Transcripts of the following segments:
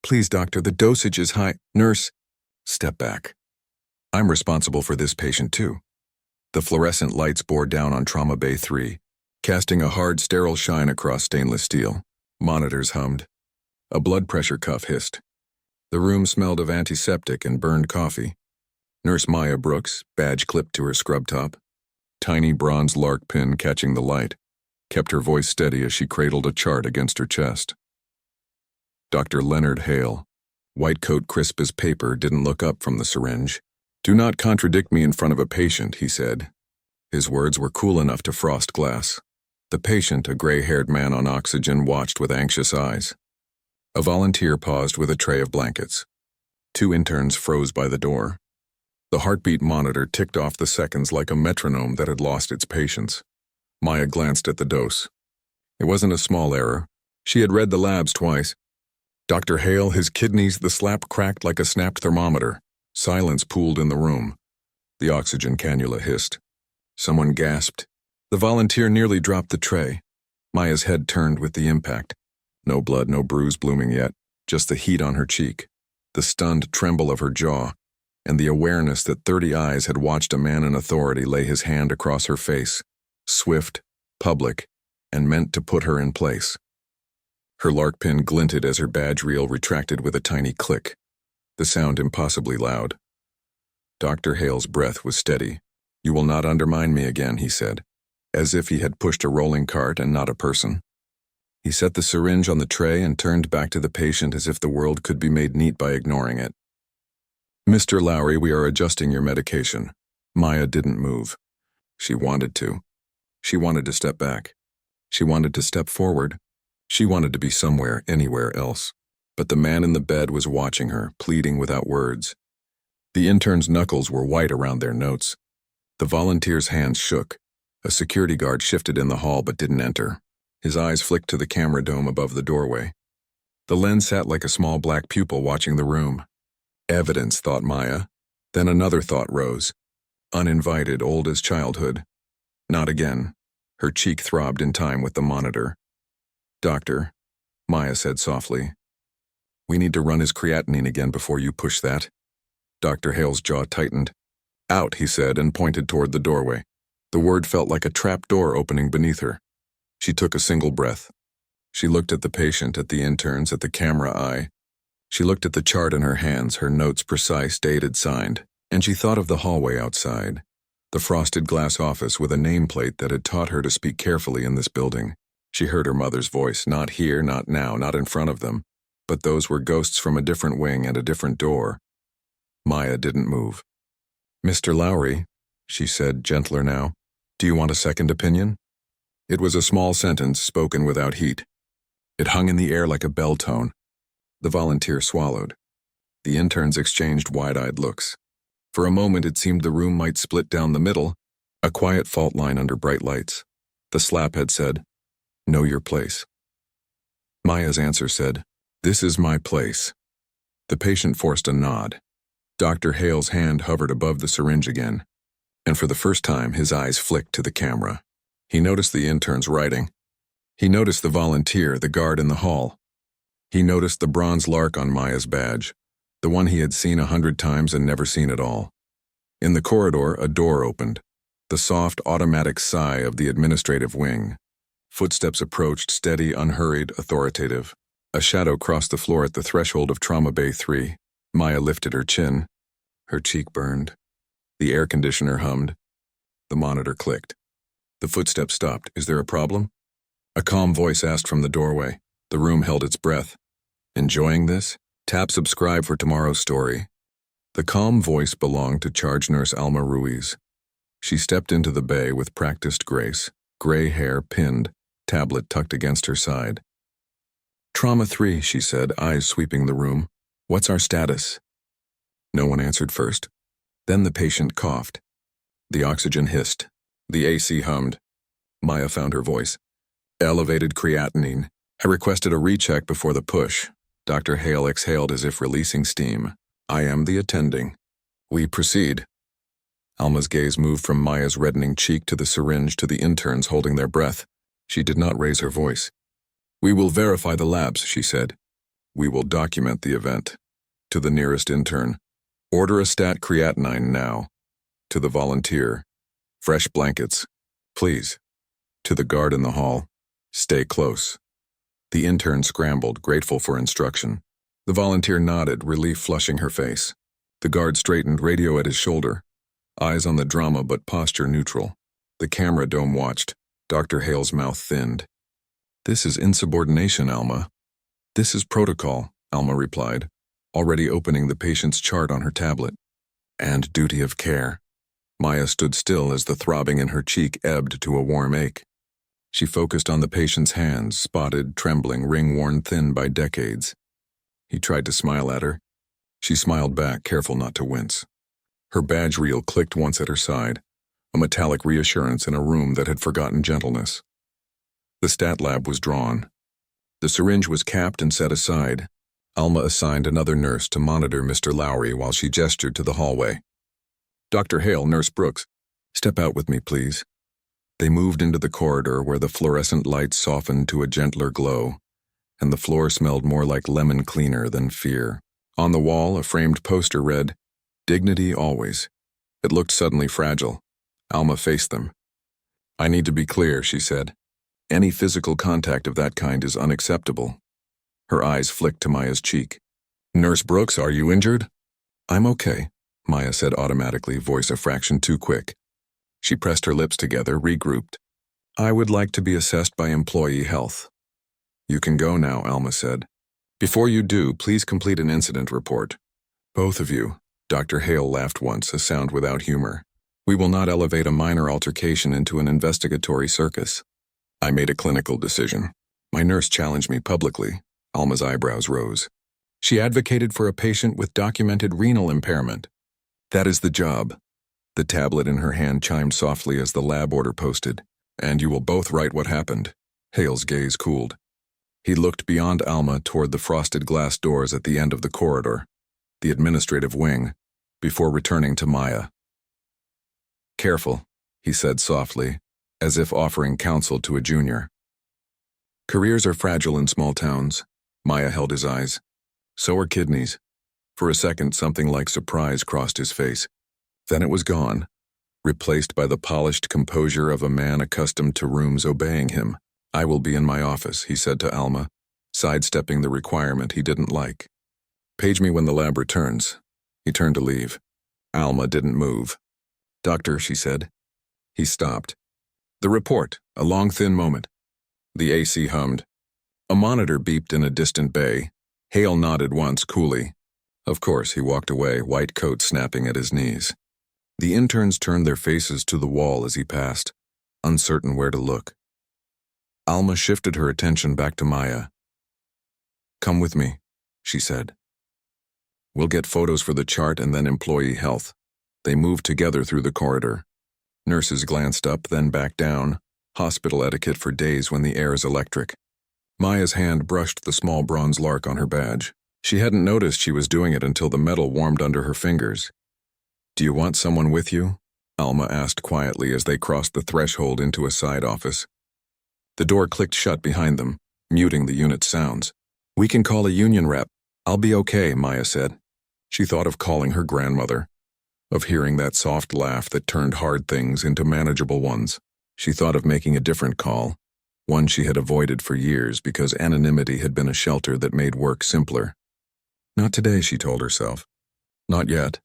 Please, doctor, the dosage is high. Nurse, step back. I'm responsible for this patient too. The fluorescent lights bore down on Trauma Bay 3, casting a hard, sterile shine across stainless steel. Monitors hummed. A blood pressure cuff hissed. The room smelled of antiseptic and burned coffee. Nurse Maya Brooks, badge clipped to her scrub top, tiny bronze lark pin catching the light, kept her voice steady as she cradled a chart against her chest. Dr. Leonard Hale, white coat crisp as paper, didn't look up from the syringe. "Do not contradict me in front of a patient," he said. His words were cool enough to frost glass. The patient, a gray-haired man on oxygen, watched with anxious eyes. A volunteer paused with a tray of blankets. 2 interns froze by the door. The heartbeat monitor ticked off the seconds like a metronome that had lost its patience. Maya glanced at the dose. It wasn't a small error. She had read the labs twice. Dr. Hale, his kidneys, the slap cracked like a snapped thermometer. Silence pooled in the room. The oxygen cannula hissed. Someone gasped. The volunteer nearly dropped the tray. Maya's head turned with the impact. No blood, no bruise blooming yet, just the heat on her cheek, the stunned tremble of her jaw, and the awareness that 30 eyes had watched a man in authority lay his hand across her face, swift, public, and meant to put her in place. Her lark pin glinted as her badge reel retracted with a tiny click, the sound impossibly loud. Dr. Hale's breath was steady. "You will not undermine me again," he said, as if he had pushed a rolling cart and not a person. He set the syringe on the tray and turned back to the patient as if the world could be made neat by ignoring it. "Mr. Lowry, we are adjusting your medication." Maya didn't move. She wanted to. She wanted to step back. She wanted to step forward. She wanted to be somewhere, anywhere else. But the man in the bed was watching her, pleading without words. The intern's knuckles were white around their notes. The volunteer's hands shook. A security guard shifted in the hall but didn't enter. His eyes flicked to the camera dome above the doorway. The lens sat like a small black pupil watching the room. Evidence, thought Maya. Then another thought rose. Uninvited, old as childhood. Not again. Her cheek throbbed in time with the monitor. "Doctor," Maya said softly, "we need to run his creatinine again before you push that." Dr. Hale's jaw tightened. "Out," he said and pointed toward the doorway. The word felt like a trap door opening beneath her. She took a single breath. She looked at the patient, at the interns, at the camera eye. She looked at the chart in her hands, her notes precise, dated, signed. And she thought of the hallway outside, the frosted glass office with a nameplate that had taught her to speak carefully in this building. She heard her mother's voice, not here, not now, not in front of them. But those were ghosts from a different wing and a different door. Maya didn't move. "Mr. Lowry," she said, gentler now, "do you want a second opinion?" It was a small sentence spoken without heat. It hung in the air like a bell tone. The volunteer swallowed. The interns exchanged wide-eyed looks. For a moment it seemed the room might split down the middle, a quiet fault line under bright lights. The slap had said, "Know your place." Maya's answer said, "This is my place." The patient forced a nod. Dr. Hale's hand hovered above the syringe again, and for the first time his eyes flicked to the camera. He noticed the intern's writing. He noticed the volunteer, the guard in the hall. He noticed the bronze lark on Maya's badge, the one he had seen 100 times and never seen at all. In the corridor, a door opened, the soft, automatic sigh of the administrative wing. Footsteps approached, steady, unhurried, authoritative. A shadow crossed the floor at the threshold of Trauma Bay 3. Maya lifted her chin. Her cheek burned. The air conditioner hummed. The monitor clicked. The footsteps stopped. "Is there a problem?" A calm voice asked from the doorway. The room held its breath. "Enjoying this? Tap subscribe for tomorrow's story." The calm voice belonged to charge nurse Alma Ruiz. She stepped into the bay with practiced grace, gray hair pinned, tablet tucked against her side. "Trauma 3, she said, eyes sweeping the room. "What's our status?" No one answered first. Then the patient coughed. The oxygen hissed. The AC hummed. Maya found her voice. "Elevated creatinine. I requested a recheck before the push." Dr. Hale exhaled as if releasing steam. "I am the attending. We proceed." Alma's gaze moved from Maya's reddening cheek to the syringe to the interns holding their breath. She did not raise her voice. "We will verify the labs," she said. We will document the event. To the nearest intern, order a stat creatinine now. To the volunteer, fresh blankets, please. To the guard in the hall, stay close. The intern scrambled, grateful for instruction. The volunteer nodded, relief flushing her face. The guard straightened, radio at his shoulder. Eyes on the drama but posture neutral. The camera dome watched. Dr. Hale's mouth thinned. This is insubordination, Alma. This is protocol, Alma replied, already opening the patient's chart on her tablet. And duty of care. Maya stood still as the throbbing in her cheek ebbed to a warm ache. She focused on the patient's hands, spotted, trembling, ring-worn thin by decades. He tried to smile at her. She smiled back, careful not to wince. Her badge reel clicked once at her side, a metallic reassurance in a room that had forgotten gentleness. The stat lab was drawn. The syringe was capped and set aside. Alma assigned another nurse to monitor Mr. Lowry while she gestured to the hallway. Dr. Hale, Nurse Brooks, step out with me, please. They moved into the corridor where the fluorescent lights softened to a gentler glow, and the floor smelled more like lemon cleaner than fear. On the wall, a framed poster read, "Dignity always." It looked suddenly fragile. Alma faced them. "I need to be clear," she said. "Any physical contact of that kind is unacceptable." Her eyes flicked to Maya's cheek. "Nurse Brooks, are you injured?" "I'm okay," Maya said automatically, voice a fraction too quick. She pressed her lips together, regrouped. "I would like to be assessed by employee health." "You can go now," Alma said. "Before you do, please complete an incident report." "Both of you." Dr. Hale laughed once, a sound without humor. "We will not elevate a minor altercation into an investigatory circus." I made a clinical decision. My nurse challenged me publicly. Alma's eyebrows rose. "She advocated for a patient with documented renal impairment." "That is the job." The tablet in her hand chimed softly as the lab order posted. "And you will both write what happened." Hale's gaze cooled. He looked beyond Alma toward the frosted glass doors at the end of the corridor, the administrative wing, before returning to Maya. "Careful," he said softly, as if offering counsel to a junior. "Careers are fragile in small towns." Maya held his eyes. "So are kidneys." For a second, something like surprise crossed his face. Then it was gone, replaced by the polished composure of a man accustomed to rooms obeying him. "I will be in my office," he said to Alma, sidestepping the requirement he didn't like. "Page me when the lab returns." He turned to leave. Alma didn't move. "Doctor," she said. He stopped. "The report," a long, thin moment. The AC hummed. A monitor beeped in a distant bay. Hale nodded once, coolly. Of course, he walked away, white coat snapping at his knees. The interns turned their faces to the wall as he passed, uncertain where to look. Alma shifted her attention back to Maya. "Come with me," she said. "We'll get photos for the chart and then employee health." They moved together through the corridor. Nurses glanced up, then back down, hospital etiquette for days when the air is electric. Maya's hand brushed the small bronze lark on her badge. She hadn't noticed she was doing it until the metal warmed under her fingers. "Do you want someone with you?" Alma asked quietly as they crossed the threshold into a side office. The door clicked shut behind them, muting the unit's sounds. "We can call a union rep." "I'll be okay," Maya said. She thought of calling her grandmother, of hearing that soft laugh that turned hard things into manageable ones. She thought of making a different call, one she had avoided for years because anonymity had been a shelter that made work simpler. Not today, she told herself. Not yet.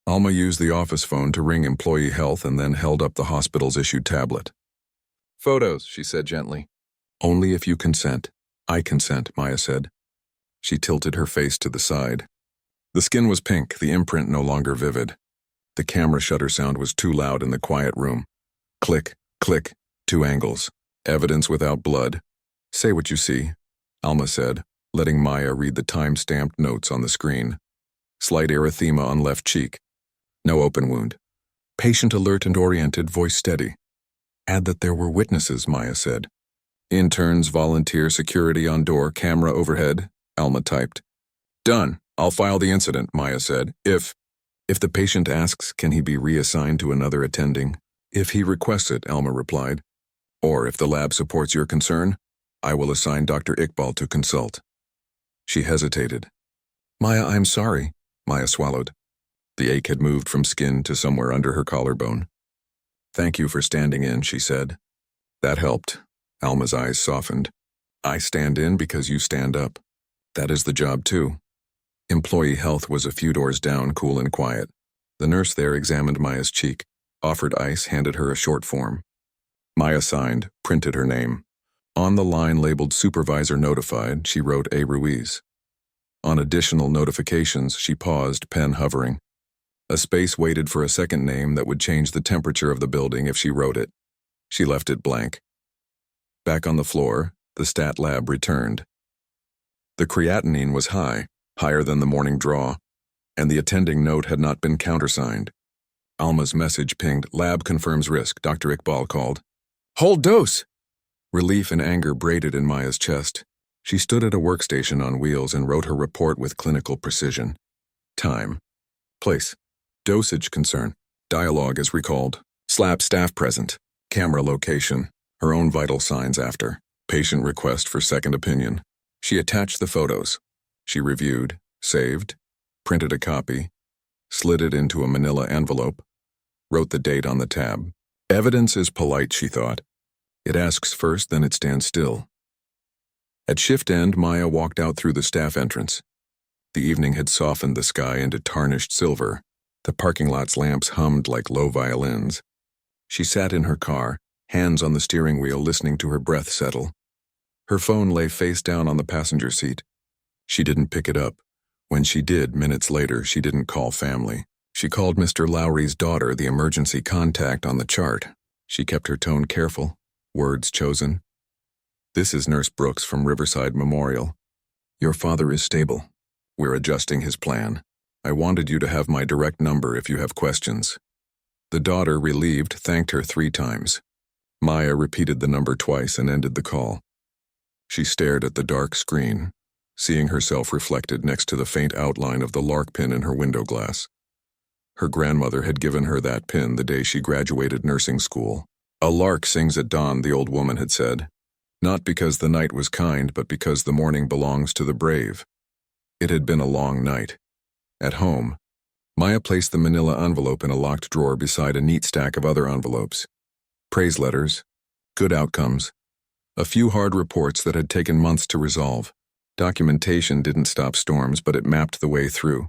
Alma used the office phone to ring employee health and then held up the hospital's issued tablet. "Photos," she said gently. "Only if you consent." "I consent," Maya said. She tilted her face to the side. The skin was pink, the imprint no longer vivid. The camera shutter sound was too loud in the quiet room. Click, click, 2 angles. Evidence without blood. "Say what you see," Alma said, letting Maya read the time-stamped notes on the screen. Slight erythema on left cheek. No open wound. Patient alert and oriented, voice steady. "Add that there were witnesses," Maya said. "Interns, volunteer, security on door, camera overhead," Alma typed. "Done. I'll file the incident," Maya said. If the patient asks, can he be reassigned to another attending?" "If he requests it," Alma replied. "Or if the lab supports your concern, I will assign Dr. Iqbal to consult." She hesitated. Maya, I'm sorry. Maya swallowed. The ache had moved from skin to somewhere under her collarbone. Thank you for standing in, she said. That helped. Alma's eyes softened. I stand in because you stand up. That is the job too. Employee health was a few doors down, cool and quiet. The nurse there examined Maya's cheek, offered ice, handed her a short form. Maya signed, printed her name. On the line labeled Supervisor Notified, she wrote A. Ruiz. On additional notifications, she paused, pen hovering. A space waited for a second name that would change the temperature of the building if she wrote it. She left it blank. Back on the floor, the stat lab returned. The creatinine was high, higher than the morning draw, and the attending note had not been countersigned. Alma's message pinged, Lab confirms risk, Dr. Iqbal called. Hold dose! Relief and anger braided in Maya's chest. She stood at a workstation on wheels and wrote her report with clinical precision. Time. Place. Dosage concern. Dialogue is recalled. Slab staff present. Camera location. Her own vital signs after. Patient request for second opinion. She attached the photos. She reviewed, saved, printed a copy, slid it into a manila envelope, wrote the date on the tab. Evidence is polite, she thought. It asks first, then it stands still. At shift end, Maya walked out through the staff entrance. The evening had softened the sky into tarnished silver. The parking lot's lamps hummed like low violins. She sat in her car, hands on the steering wheel, listening to her breath settle. Her phone lay face down on the passenger seat. She didn't pick it up. When she did, minutes later, she didn't call family. She called Mr. Lowry's daughter, the emergency contact on the chart. She kept her tone careful, words chosen. This is Nurse Brooks from Riverside Memorial. Your father is stable. We're adjusting his plan. I wanted you to have my direct number if you have questions. The daughter, relieved, thanked her 3 times. Maya repeated the number twice and ended the call. She stared at the dark screen, seeing herself reflected next to the faint outline of the lark pin in her window glass. Her grandmother had given her that pin the day she graduated nursing school. A lark sings at dawn, the old woman had said. Not because the night was kind, but because the morning belongs to the brave. It had been a long night. At home, Maya placed the manila envelope in a locked drawer beside a neat stack of other envelopes. Praise letters, good outcomes, a few hard reports that had taken months to resolve. Documentation didn't stop storms, but it mapped the way through.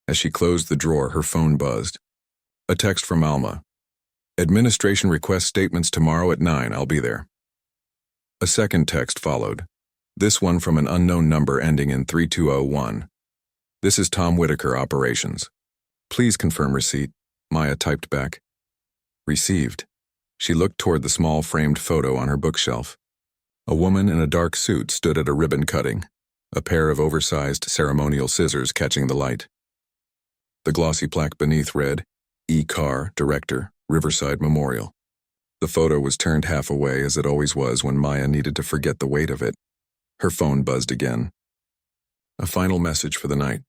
As she closed the drawer, her phone buzzed. A text from Alma. Administration requests statements tomorrow at 9. I'll be there. A second text followed. This one from an unknown number ending in 3201. This is Tom Whitaker, Operations. Please confirm receipt, Maya typed back. Received. She looked toward the small framed photo on her bookshelf. A woman in a dark suit stood at a ribbon cutting, a pair of oversized ceremonial scissors catching the light. The glossy plaque beneath read, E. Carr, Director, Riverside Memorial. The photo was turned half away, as it always was when Maya needed to forget the weight of it. Her phone buzzed again. A final message for the night.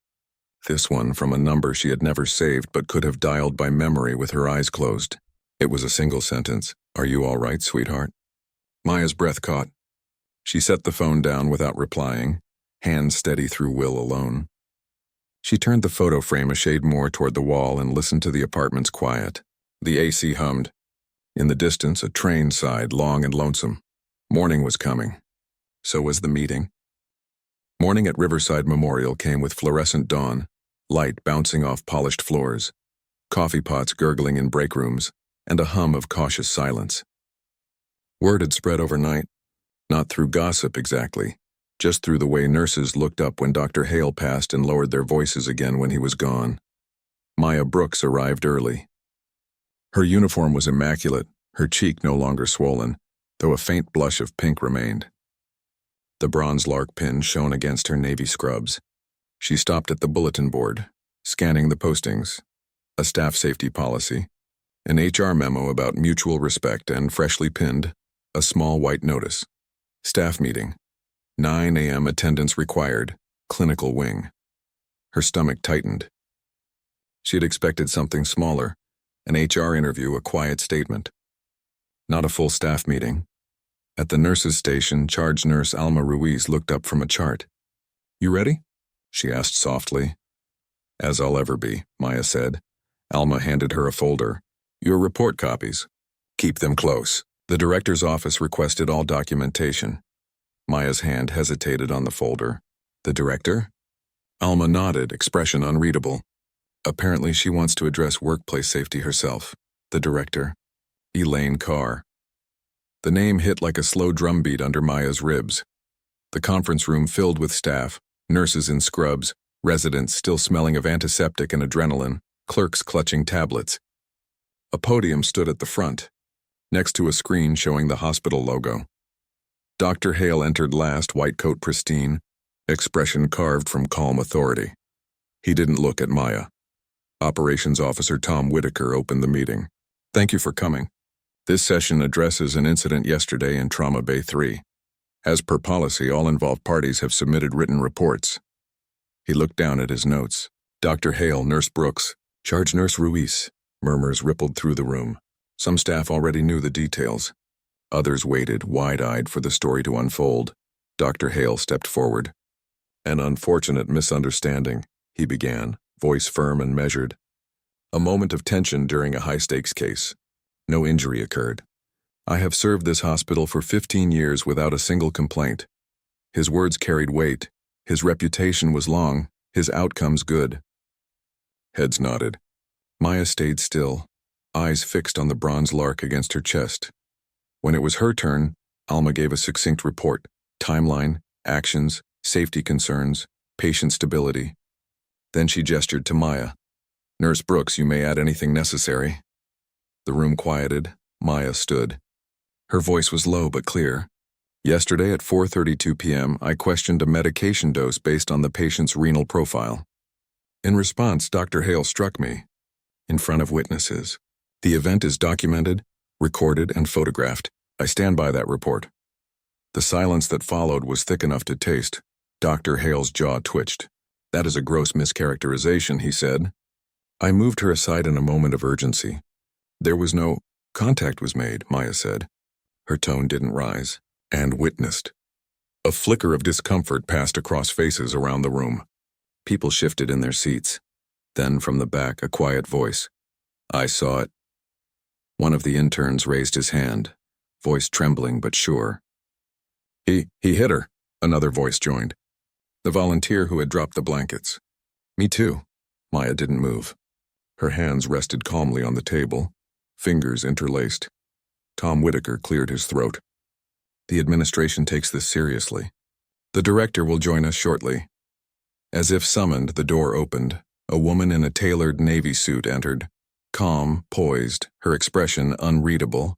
This one from a number she had never saved but could have dialed by memory with her eyes closed. It was a single sentence. Are you all right, sweetheart? Maya's breath caught. She set the phone down without replying, hands steady through will alone. She turned the photo frame a shade more toward the wall and listened to the apartment's quiet. The AC hummed. In the distance, a train sighed, long and lonesome. Morning was coming. So was the meeting. Morning at Riverside Memorial came with fluorescent dawn, light bouncing off polished floors, coffee pots gurgling in break rooms, and a hum of cautious silence. Word had spread overnight, not through gossip exactly, just through the way nurses looked up when Dr. Hale passed and lowered their voices again when he was gone. Maya Brooks arrived early. Her uniform was immaculate, her cheek no longer swollen, though a faint blush of pink remained. The bronze lark pin shone against her navy scrubs. She stopped at the bulletin board, scanning the postings, a staff safety policy, an HR memo about mutual respect, and freshly pinned, a small white notice. Staff meeting. 9 a.m. attendance required. Clinical wing. Her stomach tightened. She had expected something smaller, an HR interview, a quiet statement. Not a full staff meeting. At the nurses' station, charge nurse Alma Ruiz looked up from a chart. You ready? She asked softly. As I'll ever be, Maya said. Alma handed her a folder. Your report copies. Keep them close. The director's office requested all documentation. Maya's hand hesitated on the folder. The director? Alma nodded, expression unreadable. Apparently she wants to address workplace safety herself. The director? Elaine Carr. The name hit like a slow drumbeat under Maya's ribs. The conference room filled with staff, nurses in scrubs, residents still smelling of antiseptic and adrenaline, clerks clutching tablets. A podium stood at the front, next to a screen showing the hospital logo. Dr. Hale entered last, white coat pristine, expression carved from calm authority. He didn't look at Maya. Operations Officer Tom Whitaker opened the meeting. Thank you for coming. This session addresses an incident yesterday in Trauma Bay 3. As per policy, all involved parties have submitted written reports. He looked down at his notes. Dr. Hale, Nurse Brooks, Charge Nurse Ruiz. Murmurs rippled through the room. Some staff already knew the details. Others waited, wide-eyed, for the story to unfold. Dr. Hale stepped forward. An unfortunate misunderstanding, he began, voice firm and measured. A moment of tension during a high-stakes case. No injury occurred. I have served this hospital for 15 years without a single complaint. His words carried weight. His reputation was long, his outcomes good. Heads nodded. Maya stayed still, eyes fixed on the bronze lark against her chest. When it was her turn, Alma gave a succinct report. Timeline, actions, safety concerns, patient stability. Then she gestured to Maya. Nurse Brooks, you may add anything necessary. The room quieted. Maya stood. Her voice was low but clear. Yesterday at 4:32 p.m., I questioned a medication dose based on the patient's renal profile. In response, Dr. Hale struck me. In front of witnesses. The event is documented, recorded, and photographed. I stand by that report. The silence that followed was thick enough to taste. Dr. Hale's jaw twitched. That is a gross mischaracterization, he said. I moved her aside in a moment of urgency. There was no contact was made, Maya said. Her tone didn't rise. And witnessed. A flicker of discomfort passed across faces around the room. People shifted in their seats. Then from the back, a quiet voice. I saw it. One of the interns raised his hand, voice trembling but sure. He hit her, another voice joined. The volunteer who had dropped the blankets. Me too. Maya didn't move. Her hands rested calmly on the table, fingers interlaced. Tom Whitaker cleared his throat. The administration takes this seriously. The director will join us shortly. As if summoned, the door opened. A woman in a tailored navy suit entered. Calm, poised, her expression unreadable.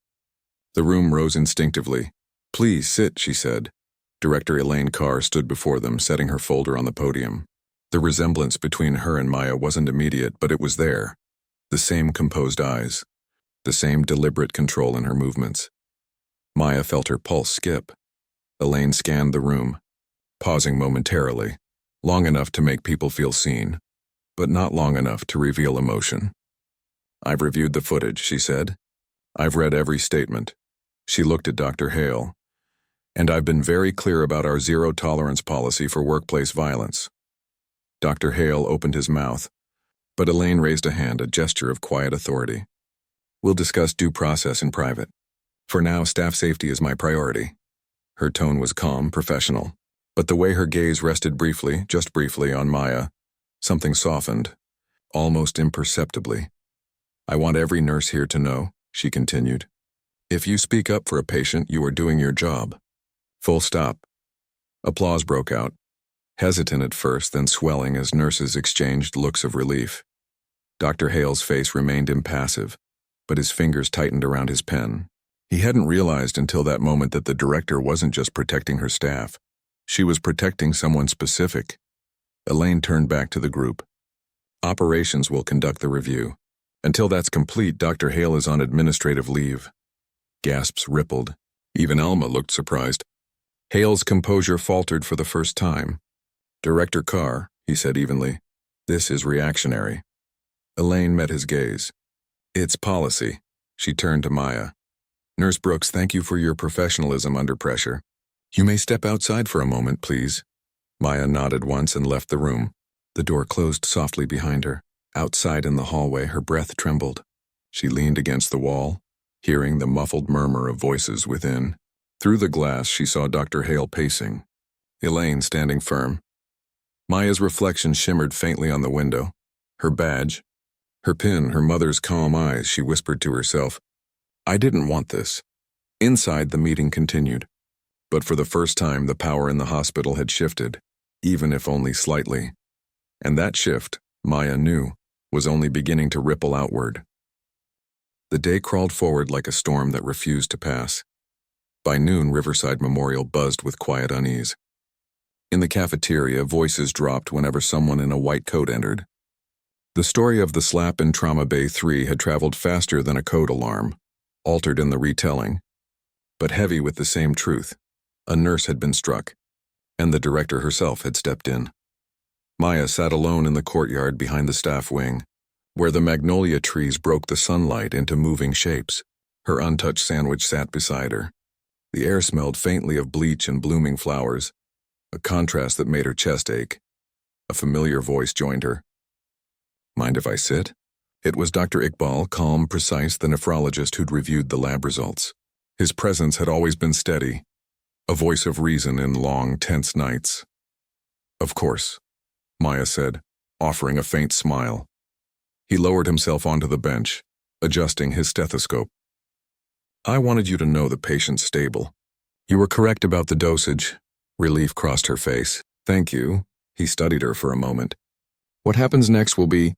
The room rose instinctively. Please sit, she said. Director Elaine Carr stood before them, setting her folder on the podium. The resemblance between her and Maya wasn't immediate, but it was there. The same composed eyes. The same deliberate control in her movements. Maya felt her pulse skip. Elaine scanned the room, pausing momentarily, long enough to make people feel seen, but not long enough to reveal emotion. I've reviewed the footage, she said. I've read every statement. She looked at Dr. Hale. And I've been very clear about our zero-tolerance policy for workplace violence. Dr. Hale opened his mouth, but Elaine raised a hand, a gesture of quiet authority. We'll discuss due process in private. For now, staff safety is my priority. Her tone was calm, professional, but the way her gaze rested briefly, just briefly, on Maya, something softened, almost imperceptibly. I want every nurse here to know, she continued. If you speak up for a patient, you are doing your job. Full stop. Applause broke out, hesitant at first, then swelling as nurses exchanged looks of relief. Dr. Hale's face remained impassive, but his fingers tightened around his pen. He hadn't realized until that moment that the director wasn't just protecting her staff. She was protecting someone specific. Elaine turned back to the group. Operations will conduct the review. Until that's complete, Dr. Hale is on administrative leave. Gasps rippled. Even Alma looked surprised. Hale's composure faltered for the first time. Director Carr, he said evenly, this is reactionary. Elaine met his gaze. It's policy. She turned to Maya. Nurse Brooks, thank you for your professionalism under pressure. You may step outside for a moment, please. Maya nodded once and left the room. The door closed softly behind her. Outside in the hallway, her breath trembled. She leaned against the wall, hearing the muffled murmur of voices within. Through the glass, she saw Dr. Hale pacing, Elaine standing firm. Maya's reflection shimmered faintly on the window. Her badge, her pin, her mother's calm eyes, she whispered to herself, "I didn't want this." Inside, the meeting continued. But for the first time, the power in the hospital had shifted, even if only slightly. And that shift, Maya knew, was only beginning to ripple outward. The day crawled forward like a storm that refused to pass. By noon, Riverside Memorial buzzed with quiet unease. In the cafeteria, voices dropped whenever someone in a white coat entered. The story of the slap in Trauma Bay 3 had traveled faster than a code alarm, altered in the retelling, but heavy with the same truth. A nurse had been struck, and the director herself had stepped in. Maya sat alone in the courtyard behind the staff wing, where the magnolia trees broke the sunlight into moving shapes. Her untouched sandwich sat beside her. The air smelled faintly of bleach and blooming flowers, a contrast that made her chest ache. A familiar voice joined her. "Mind if I sit?" It was Dr. Iqbal, calm, precise, the nephrologist who'd reviewed the lab results. His presence had always been steady, a voice of reason in long, tense nights. "Of course," Maya said, offering a faint smile. He lowered himself onto the bench, adjusting his stethoscope. "I wanted you to know the patient's stable. You were correct about the dosage." Relief crossed her face. "Thank you." He studied her for a moment. "What happens next will be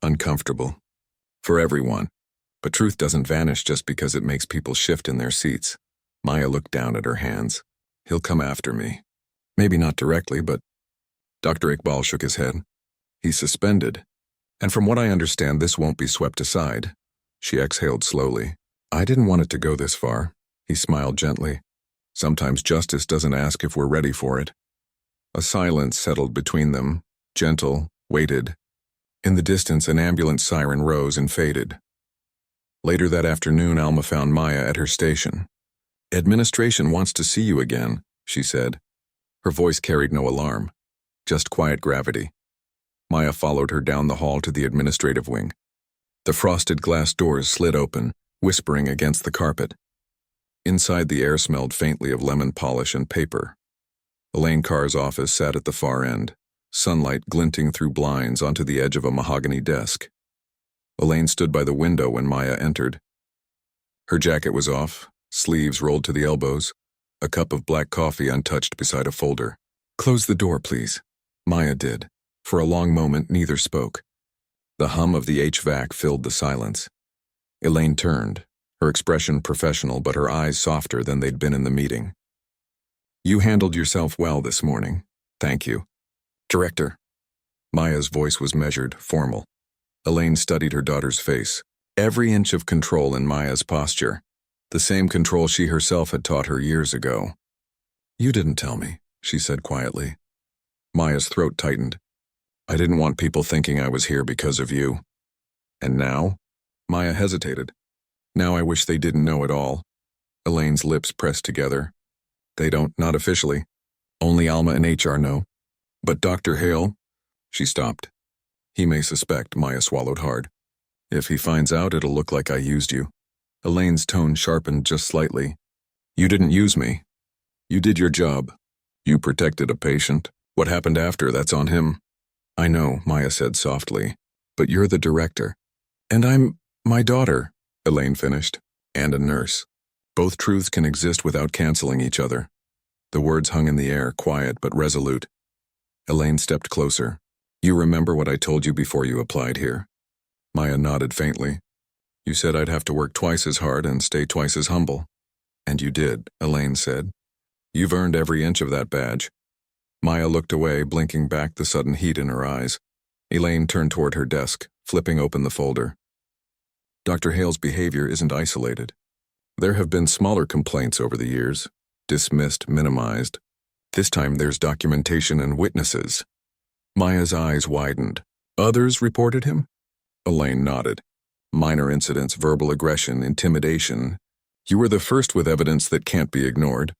uncomfortable. For everyone. But truth doesn't vanish just because it makes people shift in their seats." Maya looked down at her hands. "He'll come after me. Maybe not directly, but..." Dr. Iqbal shook his head. "He's suspended. And from what I understand, this won't be swept aside." She exhaled slowly. "I didn't want it to go this far." He smiled gently. "Sometimes justice doesn't ask if we're ready for it." A silence settled between them, gentle, weighted. In the distance, an ambulance siren rose and faded. Later that afternoon, Alma found Maya at her station. "Administration wants to see you again," she said. Her voice carried no alarm, just quiet gravity. Maya followed her down the hall to the administrative wing. The frosted glass doors slid open, whispering against the carpet. Inside, the air smelled faintly of lemon polish and paper. Elaine Carr's office sat at the far end, sunlight glinting through blinds onto the edge of a mahogany desk. Elaine stood by the window when Maya entered. Her jacket was off, sleeves rolled to the elbows, a cup of black coffee untouched beside a folder. "Close the door, please." Maya did. For a long moment, neither spoke. The hum of the HVAC filled the silence. Elaine turned, her expression professional but her eyes softer than they'd been in the meeting. "You handled yourself well this morning. Thank you." "Director." Maya's voice was measured, formal. Elaine studied her daughter's face, every inch of control in Maya's posture, the same control she herself had taught her years ago. "You didn't tell me," she said quietly. Maya's throat tightened. "I didn't want people thinking I was here because of you." "And now?" Maya hesitated. "Now I wish they didn't know at all." Elaine's lips pressed together. "They don't, not officially. Only Alma and HR know. But Dr. Hale..." She stopped. "He may suspect," Maya swallowed hard. "If he finds out, it'll look like I used you." Elaine's tone sharpened just slightly. "You didn't use me. You did your job. You protected a patient. What happened after, that's on him." "I know," Maya said softly. "But you're the director. And I'm my daughter," Elaine finished. "And a nurse. Both truths can exist without canceling each other." The words hung in the air, quiet but resolute. Elaine stepped closer. "You remember what I told you before you applied here?" Maya nodded faintly. "You said I'd have to work twice as hard and stay twice as humble." "And you did," Elaine said. "You've earned every inch of that badge." Maya looked away, blinking back the sudden heat in her eyes. Elaine turned toward her desk, flipping open the folder. "Dr. Hale's behavior isn't isolated. There have been smaller complaints over the years, dismissed, minimized. This time there's documentation and witnesses." Maya's eyes widened. "Others reported him?" Elaine nodded. "Minor incidents, verbal aggression, intimidation. You were the first with evidence that can't be ignored."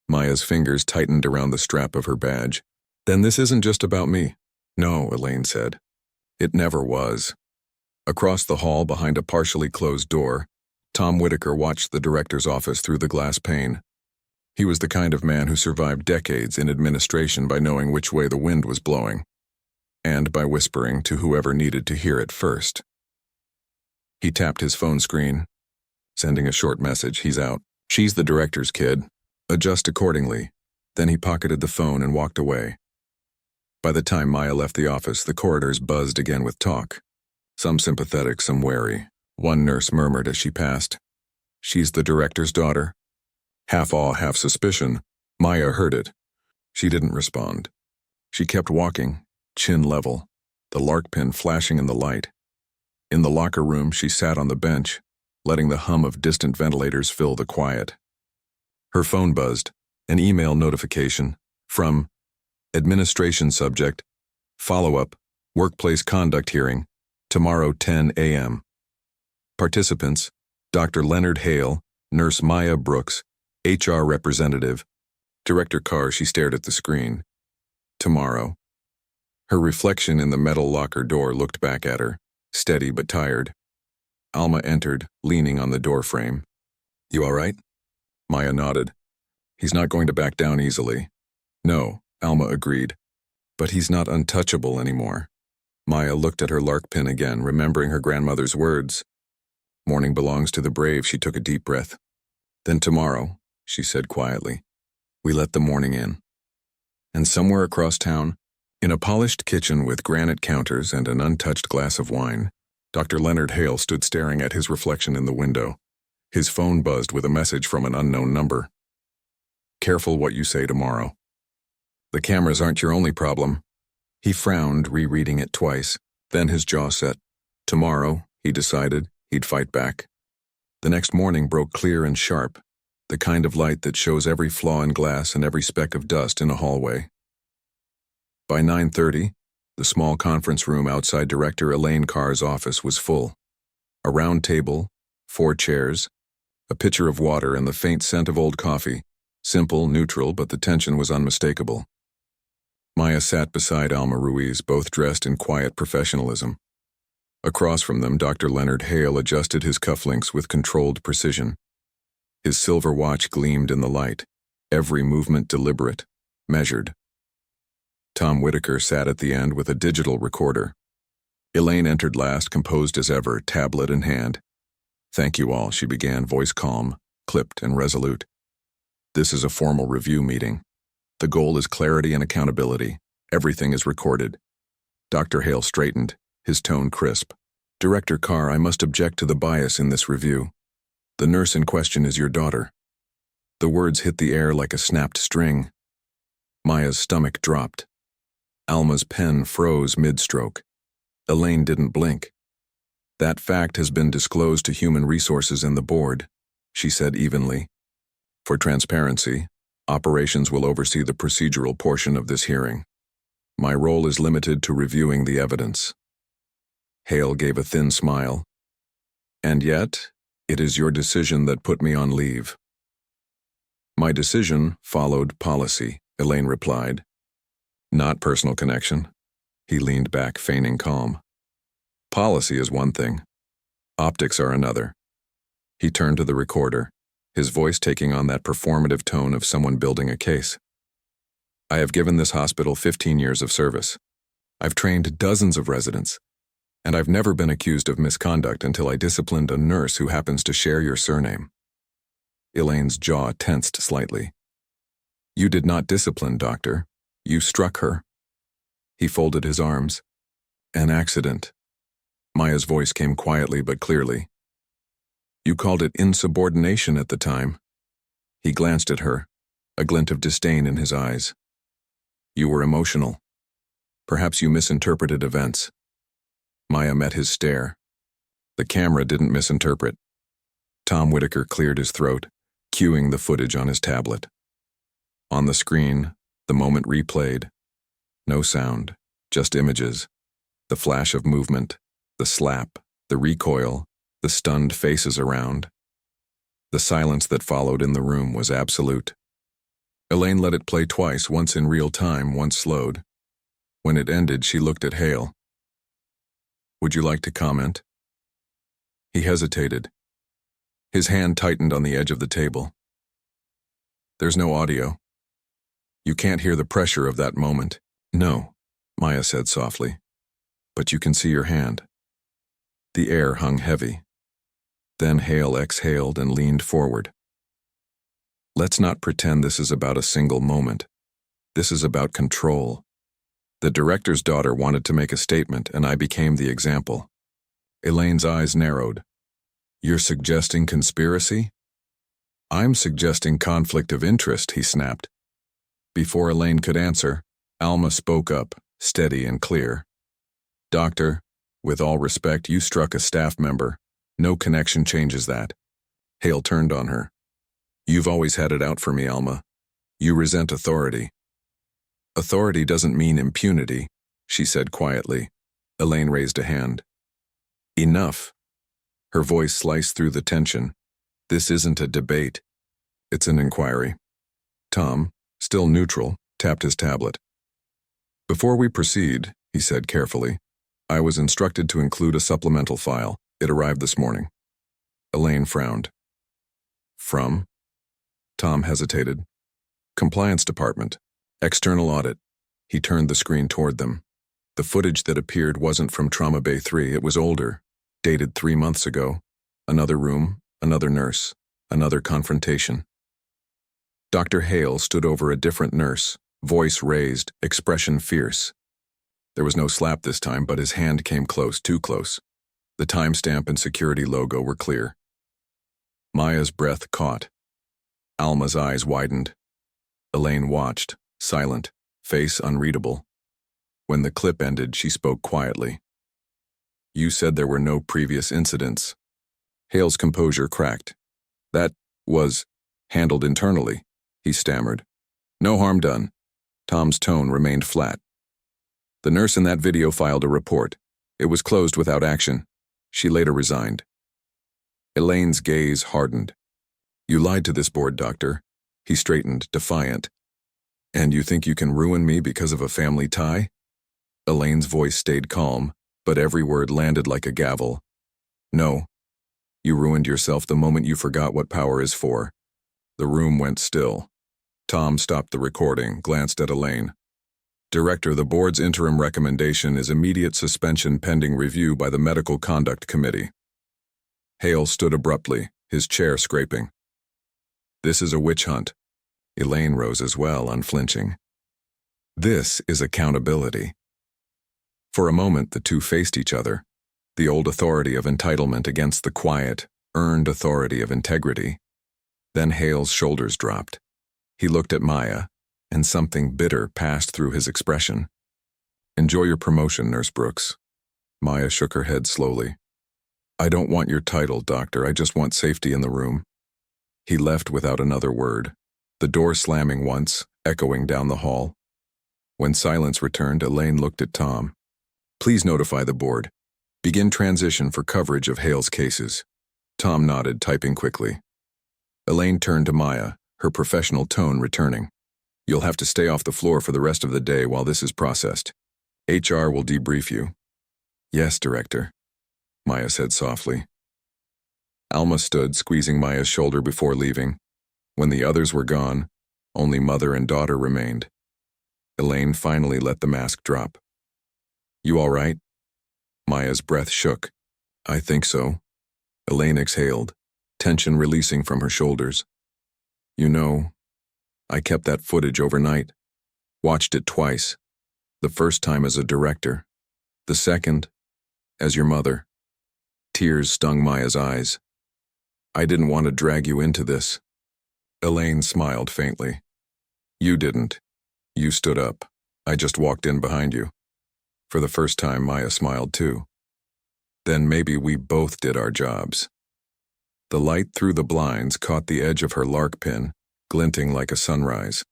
Maya's fingers tightened around the strap of her badge. Then this isn't just about me. No, Elaine said. It never was. Across the hall, behind a partially closed door, Tom Whitaker watched the director's office through the glass pane. He was the kind of man who survived decades in administration by knowing which way the wind was blowing, and by whispering to whoever needed to hear it first. He tapped his phone screen, sending a short message. He's out. She's the director's kid. Adjust accordingly. Then he pocketed the phone and walked away. By the time Maya left the office, the corridors buzzed again with talk. Some sympathetic, some wary. One nurse murmured as she passed, "She's the director's daughter." Half awe, half suspicion. Maya heard it. She didn't respond. She kept walking, chin level, the lark pin flashing in the light. In the locker room, she sat on the bench, letting the hum of distant ventilators fill the quiet. Her phone buzzed, an email notification from administration subject, follow-up, workplace conduct hearing, tomorrow 10 a.m. Participants, Dr. Leonard Hale, Nurse Maya Brooks, HR representative. Director Carr. She stared at the screen. Tomorrow. Her reflection in the metal locker door looked back at her, steady but tired. Alma entered, leaning on the doorframe. "You all right?" Maya nodded. "He's not going to back down easily." "No," Alma agreed. "But he's not untouchable anymore." Maya looked at her lark pin again, remembering her grandmother's words. "Morning belongs to the brave." She took a deep breath. "Then tomorrow," she said quietly, "we let the morning in." And somewhere across town, in a polished kitchen with granite counters and an untouched glass of wine, Dr. Leonard Hale stood staring at his reflection in the window. His phone buzzed with a message from an unknown number. "Careful what you say tomorrow. The cameras aren't your only problem." He frowned, rereading it twice. Then his jaw set. Tomorrow, he decided, he'd fight back. The next morning broke clear and sharp, the kind of light that shows every flaw in glass and every speck of dust in a hallway. By 9:30, the small conference room outside Director Elaine Carr's office was full. A round table, 4 chairs, a pitcher of water and the faint scent of old coffee. Simple, neutral, but the tension was unmistakable. Maya sat beside Alma Ruiz, both dressed in quiet professionalism. Across from them, Dr. Leonard Hale adjusted his cufflinks with controlled precision. His silver watch gleamed in the light, every movement deliberate, measured. Tom Whitaker sat at the end with a digital recorder. Elaine entered last, composed as ever, tablet in hand. "Thank you all," she began, voice calm, clipped and resolute. "This is a formal review meeting. The goal is clarity and accountability. Everything is recorded." Dr. Hale straightened, his tone crisp. "Director Carr, I must object to the bias in this review. The nurse in question is your daughter." The words hit the air like a snapped string. Maya's stomach dropped. Alma's pen froze mid-stroke. Elaine didn't blink. "That fact has been disclosed to Human Resources and the board," she said evenly. "For transparency, operations will oversee the procedural portion of this hearing. My role is limited to reviewing the evidence." Hale gave a thin smile. "And yet, it is your decision that put me on leave." "My decision followed policy," Elaine replied. "Not personal connection." He leaned back, feigning calm. "Policy is one thing. Optics are another." He turned to the recorder, his voice taking on that performative tone of someone building a case. "I have given this hospital 15 years of service. I've trained dozens of residents, and I've never been accused of misconduct until I disciplined a nurse who happens to share your surname." Elaine's jaw tensed slightly. "You did not discipline, doctor. You struck her." He folded his arms. "An accident." Maya's voice came quietly but clearly. "You called it insubordination at the time." He glanced at her, a glint of disdain in his eyes. "You were emotional. Perhaps you misinterpreted events." Maya met his stare. The camera didn't misinterpret. Tom Whitaker cleared his throat, cueing the footage on his tablet. On the screen, the moment replayed. No sound, just images. The flash of movement, the slap, the recoil, the stunned faces around. The silence that followed in the room was absolute. Elaine let it play twice, once in real time, once slowed. When it ended, she looked at Hale. "Would you like to comment?" He hesitated. His hand tightened on the edge of the table. "There's no audio. You can't hear the pressure of that moment." "No," Maya said softly. "But you can see your hand." The air hung heavy. Then Hale exhaled and leaned forward. "Let's not pretend this is about a single moment. This is about control. The director's daughter wanted to make a statement, and I became the example." Elaine's eyes narrowed. "You're suggesting conspiracy?" "I'm suggesting conflict of interest," he snapped. Before Elaine could answer, Alma spoke up, steady and clear. "Doctor, with all respect, you struck a staff member. No connection changes that." Hale turned on her. "You've always had it out for me, Alma. You resent authority." "Authority doesn't mean impunity," she said quietly. Elaine raised a hand. "Enough." Her voice sliced through the tension. "This isn't a debate. It's an inquiry." Tom, still neutral, tapped his tablet. "Before we proceed," he said carefully, "I was instructed to include a supplemental file. It arrived this morning." Elaine frowned. "From?" Tom hesitated. "Compliance Department. External audit." He turned the screen toward them. The footage that appeared wasn't from Trauma Bay 3, it was older, dated 3 months ago. Another room, another nurse, another confrontation. Dr. Hale stood over a different nurse, voice raised, expression fierce. There was no slap this time, but his hand came close, too close. The timestamp and security logo were clear. Maya's breath caught. Alma's eyes widened. Elaine watched, silent, face unreadable. When the clip ended, she spoke quietly. "You said there were no previous incidents." Hale's composure cracked. "That was handled internally," he stammered. "No harm done." Tom's tone remained flat. "The nurse in that video filed a report. It was closed without action. She later resigned." Elaine's gaze hardened. "You lied to this board, Doctor." He straightened, defiant. "And you think you can ruin me because of a family tie?" Elaine's voice stayed calm, but every word landed like a gavel. "No. You ruined yourself the moment you forgot what power is for." The room went still. Tom stopped the recording, glanced at Elaine. "Director, the board's interim recommendation is immediate suspension pending review by the Medical Conduct Committee." Hale stood abruptly, his chair scraping. "This is a witch hunt." Elaine rose as well, unflinching. "This is accountability." For a moment, the two faced each other, the old authority of entitlement against the quiet, earned authority of integrity. Then Hale's shoulders dropped. He looked at Maya, and something bitter passed through his expression. "Enjoy your promotion, Nurse Brooks." Maya shook her head slowly. "I don't want your title, Doctor. I just want safety in the room." He left without another word, the door slamming once, echoing down the hall. When silence returned, Elaine looked at Tom. "Please notify the board. Begin transition for coverage of Hale's cases." Tom nodded, typing quickly. Elaine turned to Maya, her professional tone returning. "You'll have to stay off the floor for the rest of the day while this is processed. HR will debrief you." "Yes, Director," Maya said softly. Alma stood, squeezing Maya's shoulder before leaving. When the others were gone, only mother and daughter remained. Elaine finally let the mask drop. "You all right?" Maya's breath shook. "I think so." Elaine exhaled, tension releasing from her shoulders. "You know, I kept that footage overnight. Watched it twice. The first time as a director. The second, as your mother." Tears stung Maya's eyes. "I didn't want to drag you into this." Elaine smiled faintly. "You didn't. You stood up. I just walked in behind you." For the first time, Maya smiled too. "Then maybe we both did our jobs." The light through the blinds caught the edge of her lark pin, glinting like a sunrise.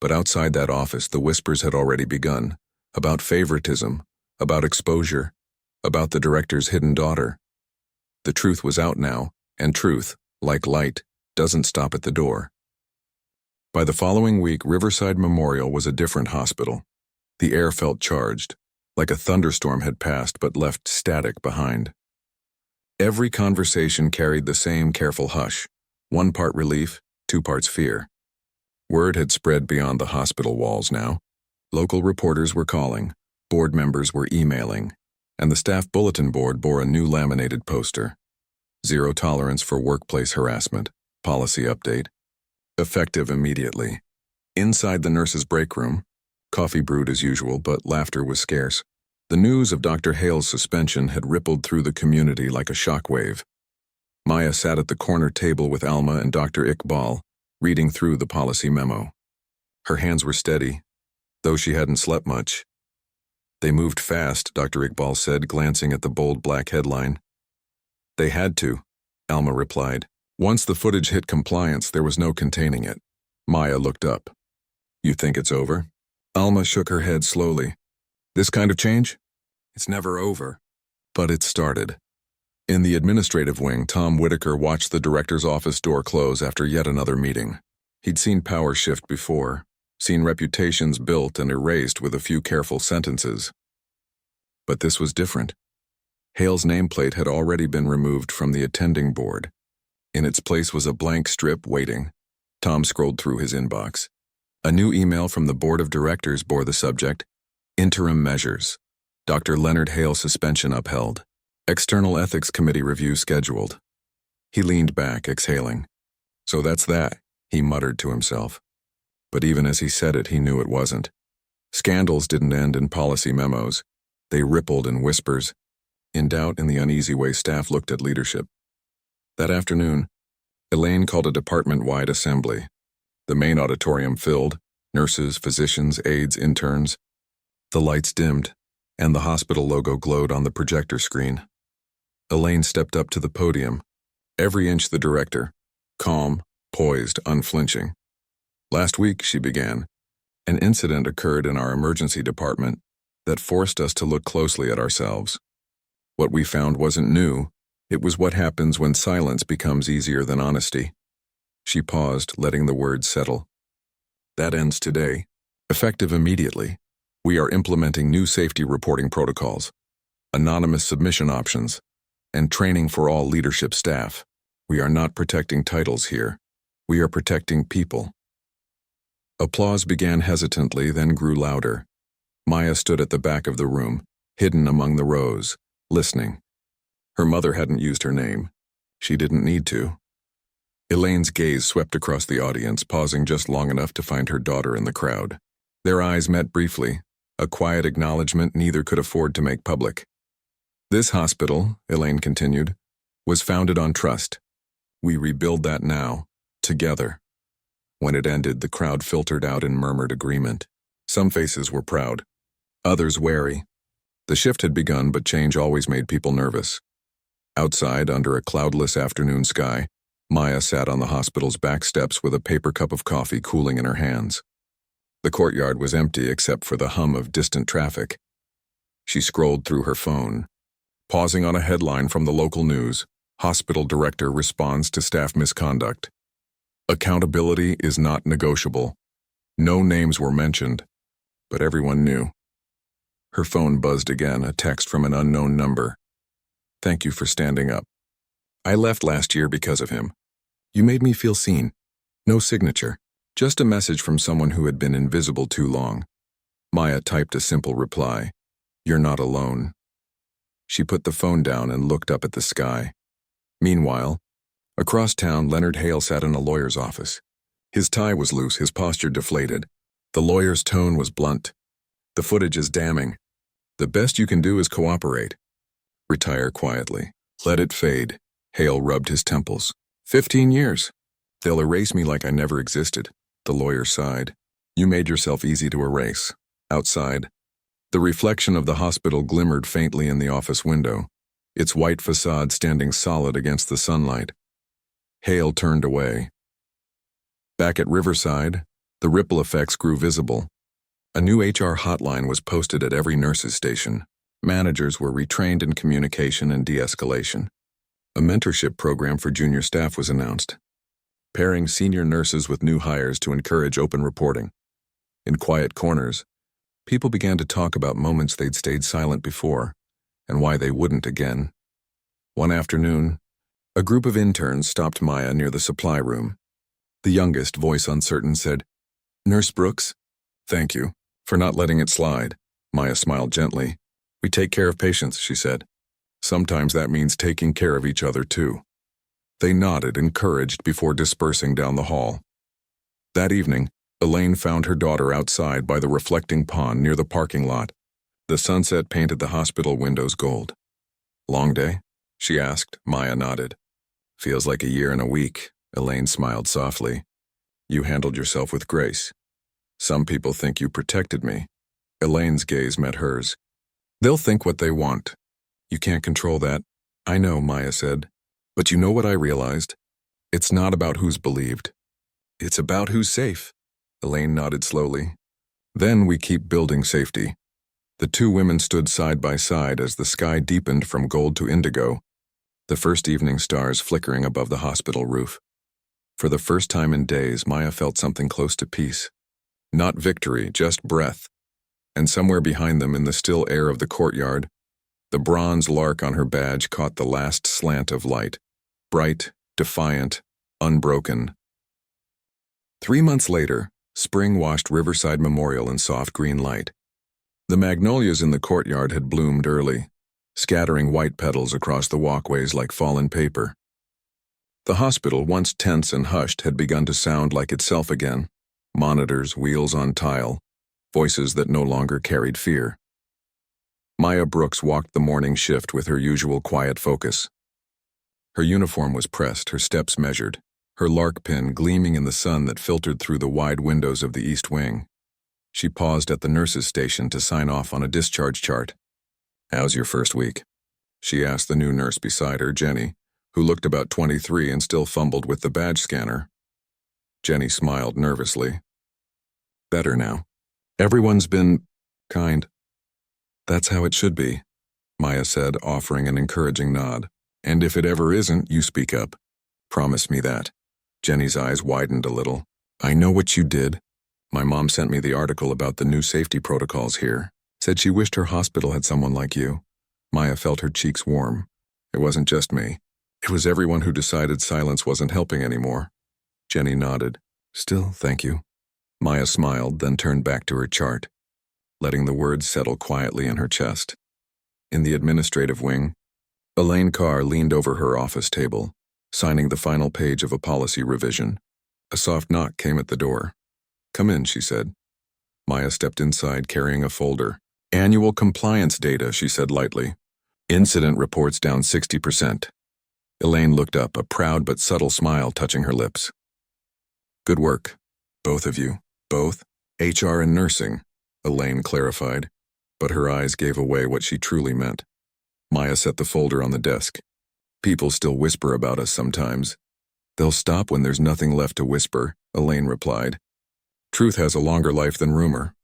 But outside that office, the whispers had already begun, about favoritism, about exposure, about the director's hidden daughter. The truth was out now, and truth, like light, doesn't stop at the door. By the following week, Riverside Memorial was a different hospital. The air felt charged, like a thunderstorm had passed but left static behind. Every conversation carried the same careful hush, 1 part relief, 2 parts fear. Word had spread beyond the hospital walls now. Local reporters were calling, board members were emailing, and the staff bulletin board bore a new laminated poster. Zero tolerance for workplace harassment, policy update. Effective immediately. Inside the nurses' break room, coffee brewed as usual, but laughter was scarce. The news of Dr. Hale's suspension had rippled through the community like a shockwave. Maya sat at the corner table with Alma and Dr. Iqbal, reading through the policy memo. Her hands were steady, though she hadn't slept much. They moved fast, Dr. Iqbal said, glancing at the bold black headline. They had to, Alma replied. Once the footage hit compliance, there was no containing it. Maya looked up. You think it's over? Alma shook her head slowly. This kind of change? It's never over. But it started. In the administrative wing, Tom Whitaker watched the director's office door close after yet another meeting. He'd seen power shift before, seen reputations built and erased with a few careful sentences. But this was different. Hale's nameplate had already been removed from the attending board. In its place was a blank strip waiting. Tom scrolled through his inbox. A new email from the board of directors bore the subject, Interim Measures. Dr. Leonard Hale suspension upheld. External Ethics Committee review scheduled. He leaned back, exhaling. So that's that, he muttered to himself. But even as he said it, he knew it wasn't. Scandals didn't end in policy memos. They rippled in whispers. In doubt, in the uneasy way staff looked at leadership. That afternoon, Elaine called a department-wide assembly. The main auditorium filled, nurses, physicians, aides, interns. The lights dimmed, and the hospital logo glowed on the projector screen. Elaine stepped up to the podium, every inch the director, calm, poised, unflinching. Last week, she began, an incident occurred in our emergency department that forced us to look closely at ourselves. What we found wasn't new, it was what happens when silence becomes easier than honesty. She paused, letting the words settle. That ends today, effective immediately. We are implementing new safety reporting protocols, anonymous submission options, and training for all leadership staff. We are not protecting titles here. We are protecting people. Applause began hesitantly, then grew louder. Maya stood at the back of the room, hidden among the rows, listening. Her mother hadn't used her name. She didn't need to. Elaine's gaze swept across the audience, pausing just long enough to find her daughter in the crowd. Their eyes met briefly, a quiet acknowledgement neither could afford to make public. This hospital, Elaine continued, was founded on trust. We rebuild that now, together. When it ended, the crowd filtered out in murmured agreement. Some faces were proud, others wary. The shift had begun, but change always made people nervous. Outside, under a cloudless afternoon sky, Maya sat on the hospital's back steps with a paper cup of coffee cooling in her hands. The courtyard was empty except for the hum of distant traffic. She scrolled through her phone. Pausing on a headline from the local news, hospital director responds to staff misconduct. Accountability is not negotiable. No names were mentioned, but everyone knew. Her phone buzzed again, a text from an unknown number. Thank you for standing up. I left last year because of him. You made me feel seen. No signature, just a message from someone who had been invisible too long. Maya typed a simple reply. You're not alone. She put the phone down and looked up at the sky. Meanwhile, across town, Leonard Hale sat in a lawyer's office. His tie was loose, his posture deflated. The lawyer's tone was blunt. The footage is damning. The best you can do is cooperate. Retire quietly. Let it fade. Hale rubbed his temples. 15 years. They'll erase me like I never existed. The lawyer sighed. You made yourself easy to erase. Outside, the reflection of the hospital glimmered faintly in the office window, its white facade standing solid against the sunlight. Hale turned away. Back at Riverside, the ripple effects grew visible. A new HR hotline was posted at every nurse's station. Managers were retrained in communication and de-escalation. A mentorship program for junior staff was announced. pairing senior nurses with new hires to encourage open reporting. In quiet corners, people began to talk about moments they'd stayed silent before, and why they wouldn't again. One afternoon, a group of interns stopped Maya near the supply room. The youngest, voice uncertain, said, "Nurse Brooks?" "Thank you for not letting it slide." Maya smiled gently. "We take care of patients," she said. "Sometimes that means taking care of each other, too." They nodded, encouraged, before dispersing down the hall. That evening, Elaine found her daughter outside by the reflecting pond near the parking lot. The sunset painted the hospital windows gold. "Long day?" she asked. Maya nodded. "Feels like a year and a week," Elaine smiled softly. "You handled yourself with grace. Some people think you protected me." Elaine's gaze met hers. "They'll think what they want. You can't control that." "I know," Maya said. "But you know what I realized? It's not about who's believed. It's about who's safe." Elaine nodded slowly. "Then we keep building safety." The two women stood side by side as the sky deepened from gold to indigo, the first evening stars flickering above the hospital roof. For the first time in days, Maya felt something close to peace. Not victory, just breath. And somewhere behind them, in the still air of the courtyard, the bronze lark on her badge caught the last slant of light. Bright, defiant, unbroken. 3 months later, spring washed Riverside Memorial in soft green light. The magnolias in the courtyard had bloomed early, scattering white petals across the walkways like fallen paper. The hospital, once tense and hushed, had begun to sound like itself again. Monitors, wheels on tile, voices that no longer carried fear. Maya Brooks walked the morning shift with her usual quiet focus. Her uniform was pressed, her steps measured, her lark pin gleaming in the sun that filtered through the wide windows of the East Wing. She paused at the nurse's station to sign off on a discharge chart. "How's your first week?" she asked the new nurse beside her, Jenny, who looked about 23 and still fumbled with the badge scanner. Jenny smiled nervously. "Better now. Everyone's been kind." "That's how it should be," Maya said, offering an encouraging nod. "And if it ever isn't, you speak up. Promise me that." Jenny's eyes widened a little. "I know what you did. My mom sent me the article about the new safety protocols here. Said she wished her hospital had someone like you." Maya felt her cheeks warm. It wasn't just me. It was everyone who decided silence wasn't helping anymore. Jenny nodded. "Still, thank you." Maya smiled, then turned back to her chart, letting the words settle quietly in her chest. In the administrative wing, Elaine Carr leaned over her office table, signing the final page of a policy revision. A soft knock came at the door. "Come in," she said. Maya stepped inside, carrying a folder. "Annual compliance data," she said lightly. "Incident reports down 60%. Elaine looked up, a proud but subtle smile touching her lips. "Good work, both of you." "Both? HR and nursing," Elaine clarified, but her eyes gave away what she truly meant. Maya set the folder on the desk. "People still whisper about us sometimes." "They'll stop when there's nothing left to whisper," Elaine replied. "Truth has a longer life than rumor."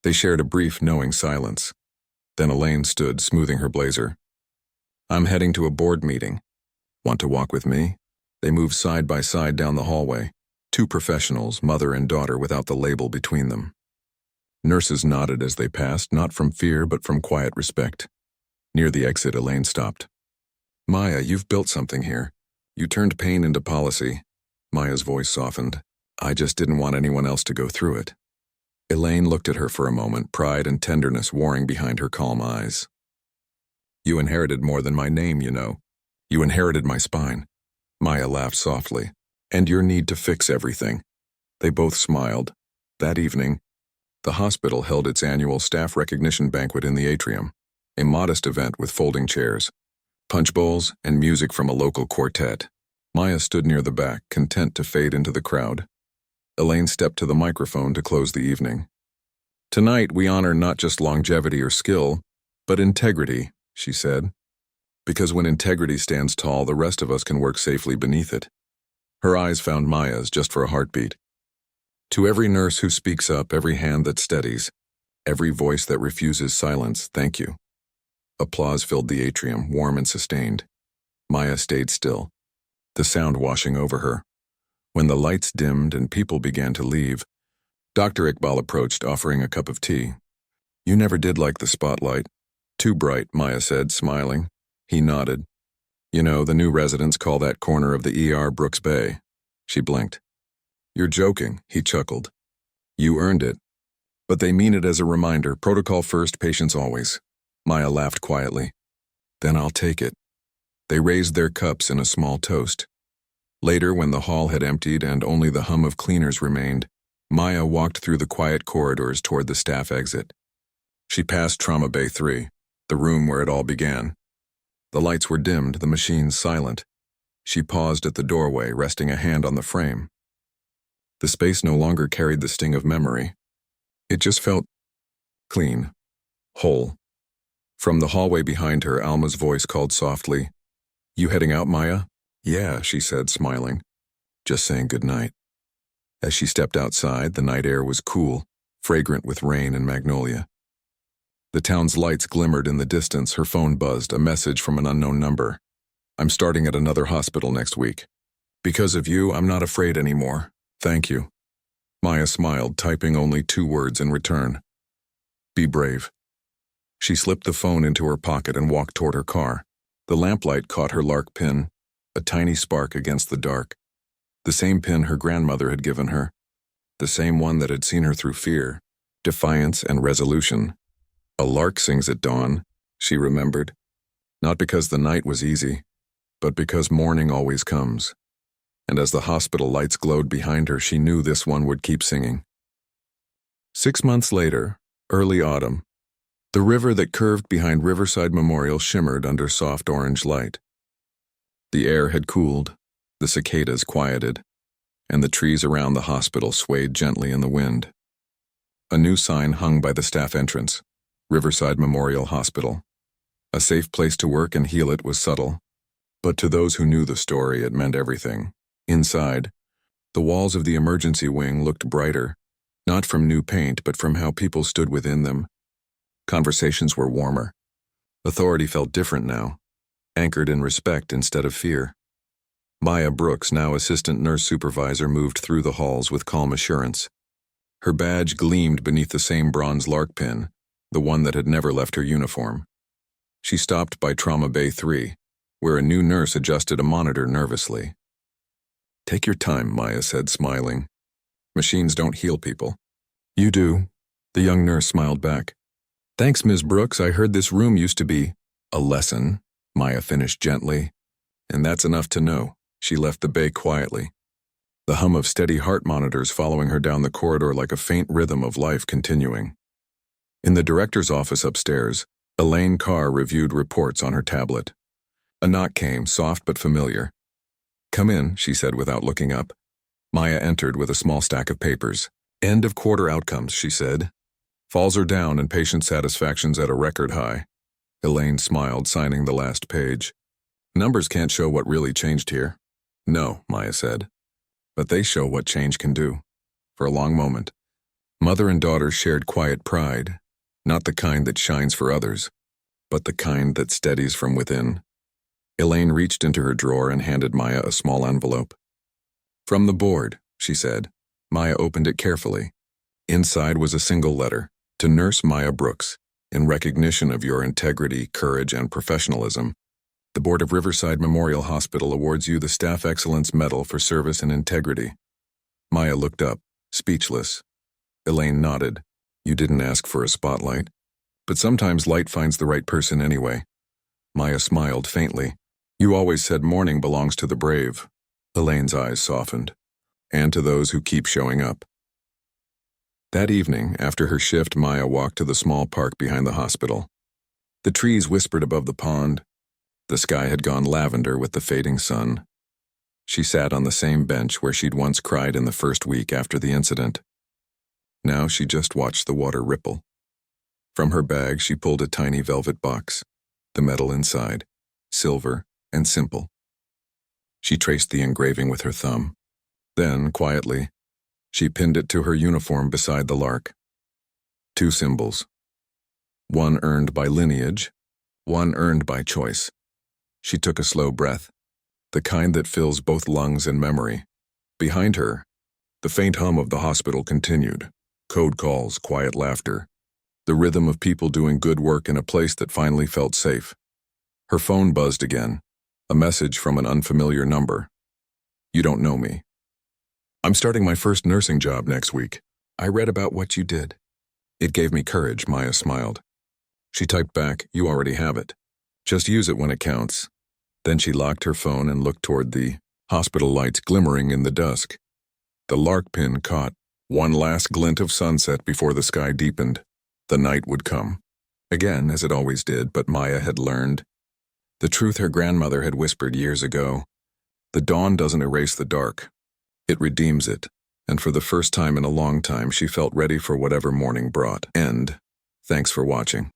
They shared a brief, knowing silence. Then Elaine stood, smoothing her blazer. "I'm heading to a board meeting. Want to walk with me?" They moved side by side down the hallway, two professionals, mother and daughter, without the label between them. Nurses nodded as they passed, not from fear but from quiet respect. Near the exit, Elaine stopped. "Maya, you've built something here. You turned pain into policy." Maya's voice softened. "I just didn't want anyone else to go through it." Elaine looked at her for a moment, pride and tenderness warring behind her calm eyes. "You inherited more than my name, you know. You inherited my spine." Maya laughed softly. "And your need to fix everything." They both smiled. That evening, the hospital held its annual staff recognition banquet in the atrium, a modest event with folding chairs, punch bowls, and music from a local quartet. Maya stood near the back, content to fade into the crowd. Elaine stepped to the microphone to close the evening. "Tonight we honor not just longevity or skill, but integrity," she said. "Because when integrity stands tall, the rest of us can work safely beneath it." Her eyes found Maya's just for a heartbeat. "To every nurse who speaks up, every hand that steadies, every voice that refuses silence, thank you." Applause filled the atrium, warm and sustained. Maya stayed still, the sound washing over her. When the lights dimmed and people began to leave, Dr. Iqbal approached, offering a cup of tea. "You never did like the spotlight. Too bright," Maya said, smiling. He nodded. "You know, the new residents call that corner of the ER Brooks Bay." She blinked. "You're joking," he chuckled. "You earned it. But they mean it as a reminder, protocol first, patients always." Maya laughed quietly. "Then I'll take it." They raised their cups in a small toast. Later, when the hall had emptied and only the hum of cleaners remained, Maya walked through the quiet corridors toward the staff exit. She passed Trauma Bay 3, the room where it all began. The lights were dimmed, the machines silent. She paused at the doorway, resting a hand on the frame. The space no longer carried the sting of memory. It just felt clean, whole. From the hallway behind her, Alma's voice called softly, "You heading out, Maya?" "Yeah," she said, smiling. "Just saying goodnight." As she stepped outside, the night air was cool, fragrant with rain and magnolia. The town's lights glimmered in the distance. Her phone buzzed, a message from an unknown number. "I'm starting at another hospital next week. Because of you, I'm not afraid anymore. Thank you." Maya smiled, typing only 2 words in return. "Be brave." She slipped the phone into her pocket and walked toward her car. The lamplight caught her lark pin, a tiny spark against the dark. The same pin her grandmother had given her. The same one that had seen her through fear, defiance, and resolution. "A lark sings at dawn," she remembered. Not because the night was easy, but because morning always comes. And as the hospital lights glowed behind her, she knew this one would keep singing. 6 months later, early autumn, the river that curved behind Riverside Memorial shimmered under soft orange light. The air had cooled, the cicadas quieted, and the trees around the hospital swayed gently in the wind. A new sign hung by the staff entrance, Riverside Memorial Hospital. A safe place to work and heal. It was subtle, but to those who knew the story, it meant everything. Inside, the walls of the emergency wing looked brighter, not from new paint, but from how people stood within them. Conversations were warmer. Authority felt different now, anchored in respect instead of fear. Maya Brooks, now assistant nurse supervisor, moved through the halls with calm assurance. Her badge gleamed beneath the same bronze lark pin, the one that had never left her uniform. She stopped by Trauma Bay 3, where a new nurse adjusted a monitor nervously. "Take your time," Maya said, smiling. "Machines don't heal people." "You do," the young nurse smiled back. "Thanks, Ms. Brooks. I heard this room used to be a lesson," Maya finished gently. "And that's enough to know." She left the bay quietly, the hum of steady heart monitors following her down the corridor like a faint rhythm of life continuing. In the director's office upstairs, Elaine Carr reviewed reports on her tablet. A knock came, soft but familiar. "Come in," she said without looking up. Maya entered with a small stack of papers. "End of quarter outcomes," she said. "Falls are down and patient satisfaction's at a record high." Elaine smiled, signing the last page. "Numbers can't show what really changed here." "No," Maya said. "But they show what change can do." For a long moment, mother and daughter shared quiet pride, not the kind that shines for others, but the kind that steadies from within. Elaine reached into her drawer and handed Maya a small envelope. "From the board," she said. Maya opened it carefully. Inside was a single letter, "To Nurse Maya Brooks, in recognition of your integrity, courage, and professionalism, the Board of Riverside Memorial Hospital awards you the Staff Excellence Medal for service and integrity." Maya looked up, speechless. Elaine nodded. "You didn't ask for a spotlight. But sometimes light finds the right person anyway." Maya smiled faintly. "You always said morning belongs to the brave." Elaine's eyes softened. "And to those who keep showing up." That evening, after her shift, Maya walked to the small park behind the hospital. The trees whispered above the pond. The sky had gone lavender with the fading sun. She sat on the same bench where she'd once cried in the first week after the incident. Now she just watched the water ripple. From her bag, she pulled a tiny velvet box, the metal inside, silver and simple. She traced the engraving with her thumb. Then, quietly, she pinned it to her uniform beside the lark. 2 symbols. One earned by lineage, one earned by choice. She took a slow breath, the kind that fills both lungs and memory. Behind her, the faint hum of the hospital continued. Code calls, quiet laughter. The rhythm of people doing good work in a place that finally felt safe. Her phone buzzed again. A message from an unfamiliar number. You don't know me. I'm starting my first nursing job next week. I read about what you did. It gave me courage, Maya smiled. She typed back, you already have it. Just use it when it counts. Then she locked her phone and looked toward the hospital lights glimmering in the dusk. The lark pin caught one last glint of sunset before the sky deepened. The night would come. Again, as it always did, but Maya had learned. The truth her grandmother had whispered years ago. The dawn doesn't erase the dark. It redeems it. And for the first time in a long time, she felt ready for whatever morning brought. End. Thanks for watching.